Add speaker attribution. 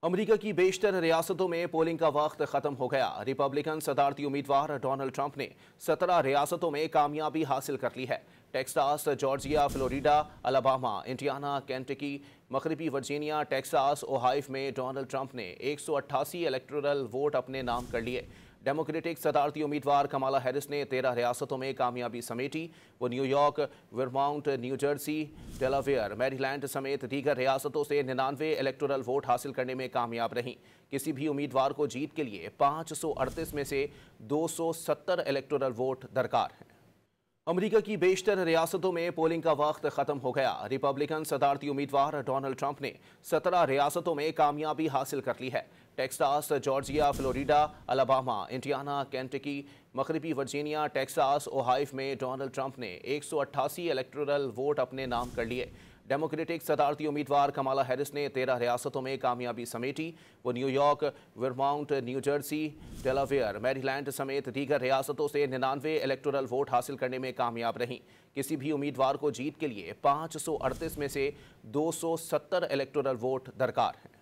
Speaker 1: America की बेशतर रियासतों में पोलिंग का वक्त खत्म हो गया। रिपब्लिकन सदारती उम्मीदवार डोनाल्ड ट्रंप ने 17 रियासतों में कामयाबी हासिल कर ली है। Texas, Georgia, Florida, Alabama, Indiana, Kentucky, मगरबी वर्जीनिया, टेक्सास, ओहायो में डोनाल्ड ट्रंप ने 188 इलेक्टोरल वोट अपने नाम कर लिए। डेमोक्रेटिक सदारती उम्मीदवार कमाला हैरिस ने 13 रियासतों में कामयाबी समेटी। वो New York, Vermont, New Jersey, Delaware, Maryland समेत दीगर रियासतों से 99 इलेक्टोरल वोट हासिल करने में कामयाब रहीं। किसी भी उम्मीदवार को जीत के लिए 538 में से 270 इलेक्टोरल वोट दरकार हैं। अमेरिका की बेशतर रियासतों में पोलिंग का वक्त खत्म हो गया। रिपब्लिकन सदारती उम्मीदवार डोनाल्ड ट्रंप ने 17 रियासतों में कामयाबी हासिल कर ली है। Texas, Georgia, Florida, Alabama, Indiana, Kentucky, मगरबी वर्जीनिया, टेक्सास, ओहायो में डोनाल्ड ट्रंप ने 188 इलेक्टोरल वोट अपने नाम कर लिए। डेमोक्रेटिक सदारती उम्मीदवार कमाला हैरिस ने 13 रियासतों में कामयाबी समेटी। वो New York, Vermont, New Jersey, Delaware, Maryland समेत दीगर रियासतों से 99 इलेक्टोरल वोट हासिल करने में कामयाब रहीं। किसी भी उम्मीदवार को जीत के लिए 538 में से 270 इलेक्टोरल वोट दरकार हैं।